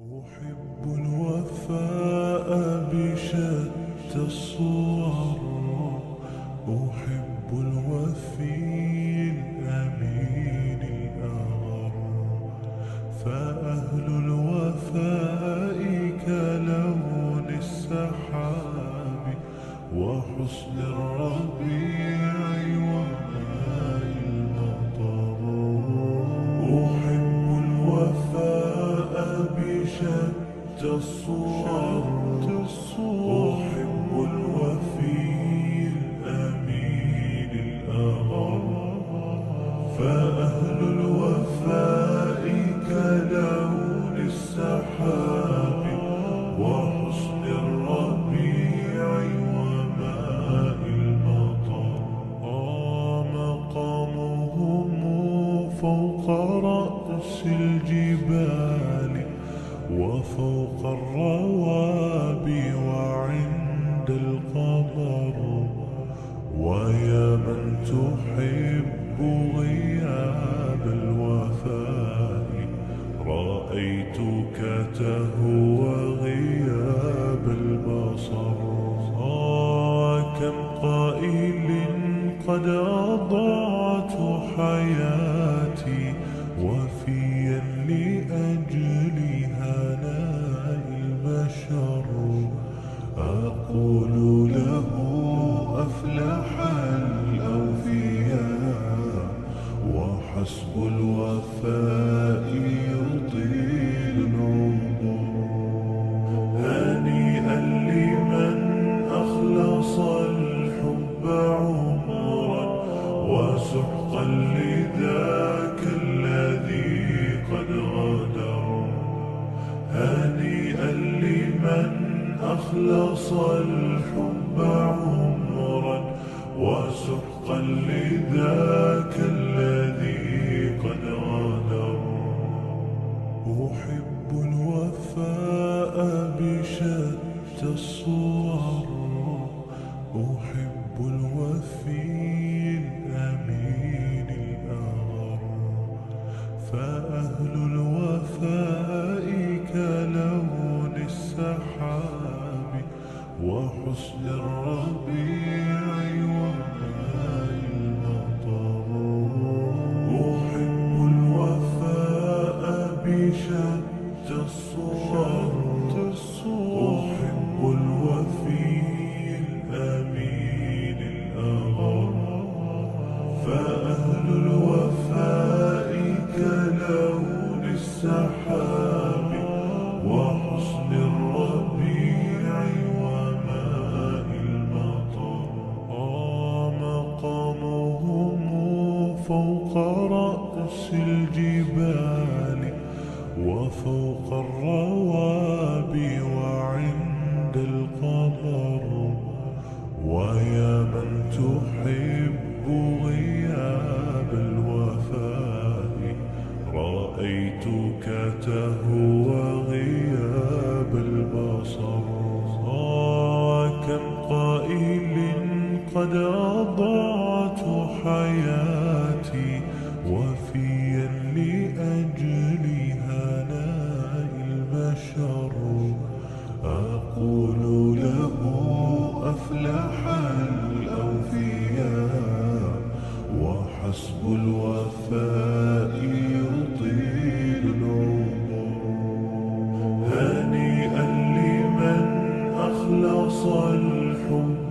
أحب الوفاء بشتى الصور، أحب الوفي الأمين الأغر، فأهل الوفاء كلون السحاب وحسن الربيع وماء المطر. أحب الوفاء بشتى الصور، أحب الوفي الأمين الأغر، فأهل الوفاء كلون السحاب وحسن الربيع وماء المطر. مقامهم فوق رأس الجبال وفوق الروابي وعند القمر. ويا من تحب غياب الوفاء، رأيتك تهوى غياب البصر. كم قائل قد أضعت حياتي وفيا لأجل هناء البشر. أقول له أفلح الأوفياء، وحسب الوفاء يطيل العمر. هنيئا لمن أخلص الحب عمرا، وسحقا لذاك الذي قد غدر. هنيئا لمن أخلص الحب عمرا، وسحقا لذاك الذي قد غدر. أحب الوفاء بشتى الصور، أحب الوفي الأمين الأغر، فأهل الوفاء كلون السحاب وحسن الربيع وماء المطر. أحب الوفاء بشتى الصور، أحب الوفي الأمين الأغر، فأهل الوفاء كلون السحاب وحسن الربيع وماء المطر. مقامهم فوق رأس الجبال وفوق الروابي وعند القمر. ويا من تحب غياب الوفاء، رأيتك تهوى غياب البصر. كم قائل قد أضعت حياتي وفيا لأجل هناء البشر. أقول له أفلح الأوفياء، وحسب الوفاء يطيل العمر. هنيئا لمن أخلص الحب